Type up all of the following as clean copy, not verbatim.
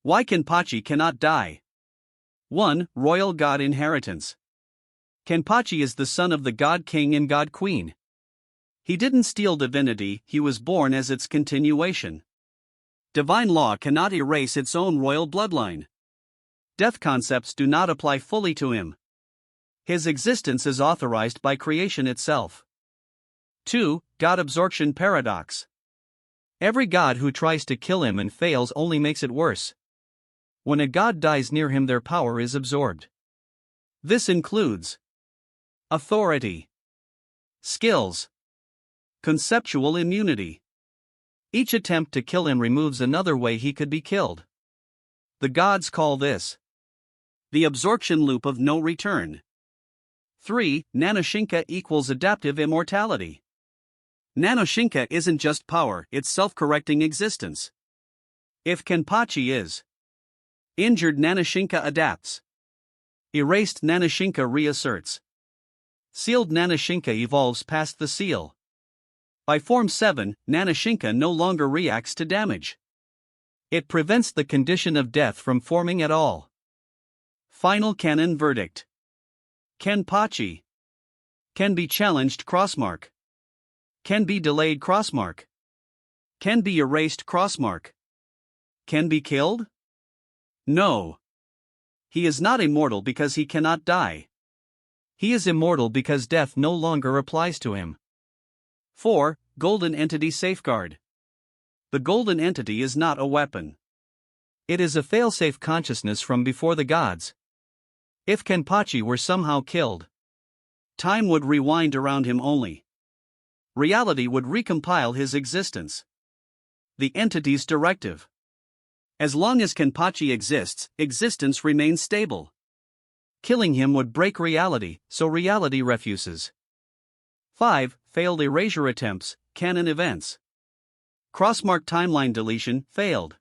Why Kenpachi cannot die? 1. Royal God inheritance. Kenpachi is the son of the God King and God Queen. He didn't steal divinity, he was born as its continuation. Divine law cannot erase its own royal bloodline. Death concepts do not apply fully to him. His existence is authorized by creation itself. 2. God absorption paradox. Every god who tries to kill him and fails only makes it worse. When a god dies near him, their power is absorbed. This includes authority, skills, conceptual immunity. Each attempt to kill him removes another way he could be killed. The gods call this the absorption loop of no return. 3. Nanoshinka equals adaptive immortality. Nanoshinka isn't just power, it's self-correcting existence. If Kenpachi is injured, Nanoshinka adapts. Erased, Nanoshinka reasserts. Sealed, Nanoshinka evolves past the seal. By Form 7, Nanoshinka no longer reacts to damage. It prevents the condition of death from forming at all. Final canon verdict. Kenpachi can be challenged crossmark. Can be delayed crossmark. Can be erased crossmark. Can be killed? No. He is not immortal because he cannot die. He is immortal because death no longer applies to him. 4. Golden Entity Safeguard. The Golden Entity is not a weapon. It is a failsafe consciousness from before the gods. If Kenpachi were somehow killed, time would rewind around him only. Reality would recompile his existence. The entity's directive. As long as Kenpachi exists, existence remains stable. Killing him would break reality, so reality refuses. 5. Failed erasure attempts, canon events. Crossmark timeline deletion, failed.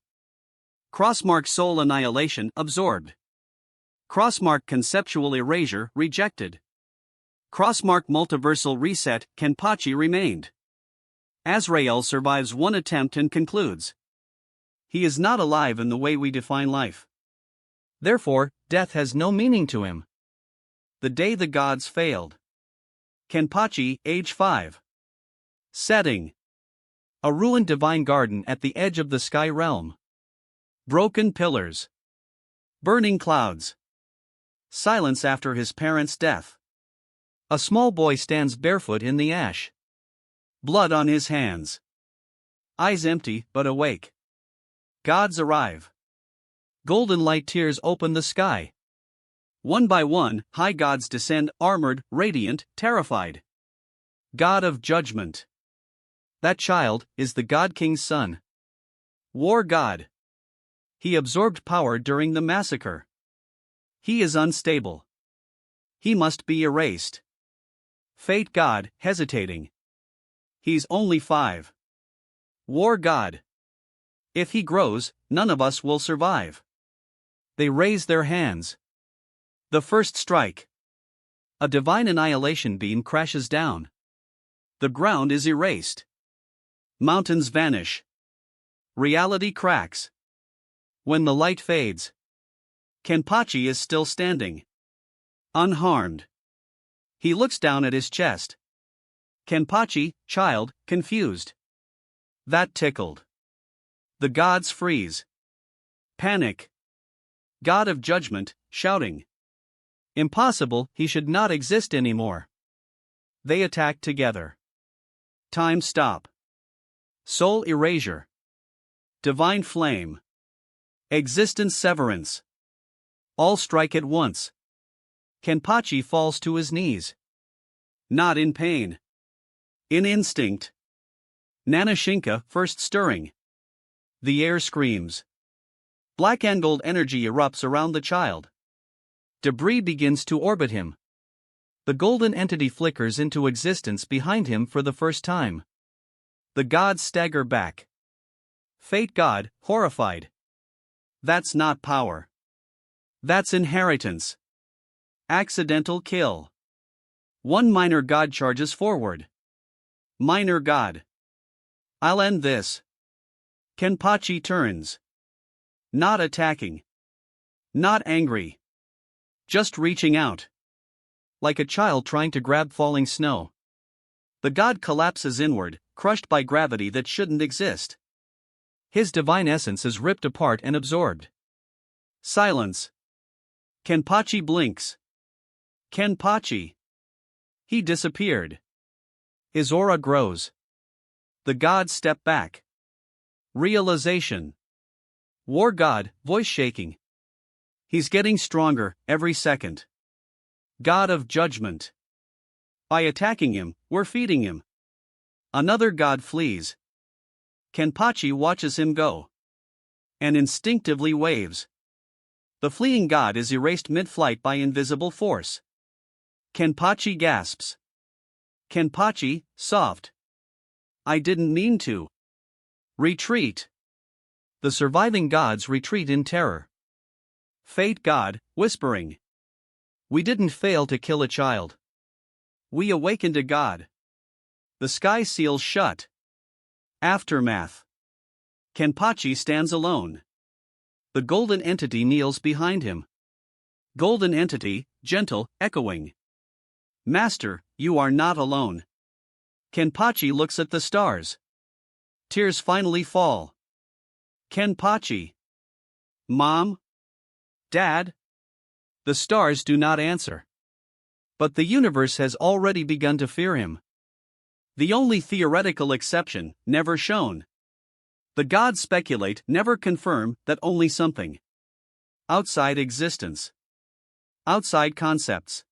Crossmark soul annihilation, absorbed. Crossmark conceptual erasure, rejected. Crossmark multiversal reset, Kenpachi remained. Azrael survives one attempt and concludes. He is not alive in the way we define life. Therefore, death has no meaning to him. The day the gods failed. Kenpachi, age 5. Setting: a ruined divine garden at the edge of the sky realm. Broken pillars. Burning clouds. Silence after his parents' death. A small boy stands barefoot in the ash. Blood on his hands. Eyes empty but awake. Gods arrive. Golden light tears open the sky. One by one, high gods descend, armored, radiant, terrified. God of judgment. That child is the God King's son. War God. He absorbed power during the massacre. He is unstable. He must be erased. Fate God, hesitating. He's only 5. War God. If he grows, none of us will survive. They raise their hands. The first strike. A divine annihilation beam crashes down. The ground is erased. Mountains vanish. Reality cracks. When the light fades, Kenpachi is still standing. Unharmed. He looks down at his chest. Kenpachi, child, confused. That tickled. The gods freeze. Panic. God of judgment, shouting. Impossible, he should not exist anymore. They attack together. Time stop. Soul erasure. Divine flame. Existence severance. All strike at once. Kenpachi falls to his knees. Not in pain. In instinct. Nanoshinka first stirring. The air screams. Black and gold energy erupts around the child. Debris begins to orbit him. The golden entity flickers into existence behind him for the first time. The gods stagger back. Fate God, horrified. That's not power. That's inheritance. Accidental kill. One minor god charges forward. Minor god. I'll end this. Kenpachi turns. Not attacking. Not angry. Just reaching out. Like a child trying to grab falling snow. The god collapses inward, crushed by gravity that shouldn't exist. His divine essence is ripped apart and absorbed. Silence. Kenpachi blinks. Kenpachi. He disappeared. His aura grows. The gods step back. Realization. War god, voice shaking. He's getting stronger, every second. God of judgment. By attacking him, we're feeding him. Another god flees. Kenpachi watches him go. And instinctively waves. The fleeing god is erased mid-flight by invisible force. Kenpachi gasps. Kenpachi, soft. I didn't mean to. Retreat. The surviving gods retreat in terror. Fate god, whispering. We didn't fail to kill a child. We awakened a god. The sky seals shut. Aftermath. Kenpachi stands alone. The golden entity kneels behind him. Golden entity, gentle, echoing. Master, you are not alone. Kenpachi looks at the stars. Tears finally fall. Kenpachi. Mom? Dad? The stars do not answer. But the universe has already begun to fear him. The only theoretical exception, never shown. The gods speculate, never confirm, that only something outside existence, outside concepts,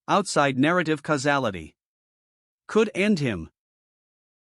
outside narrative causality could end him.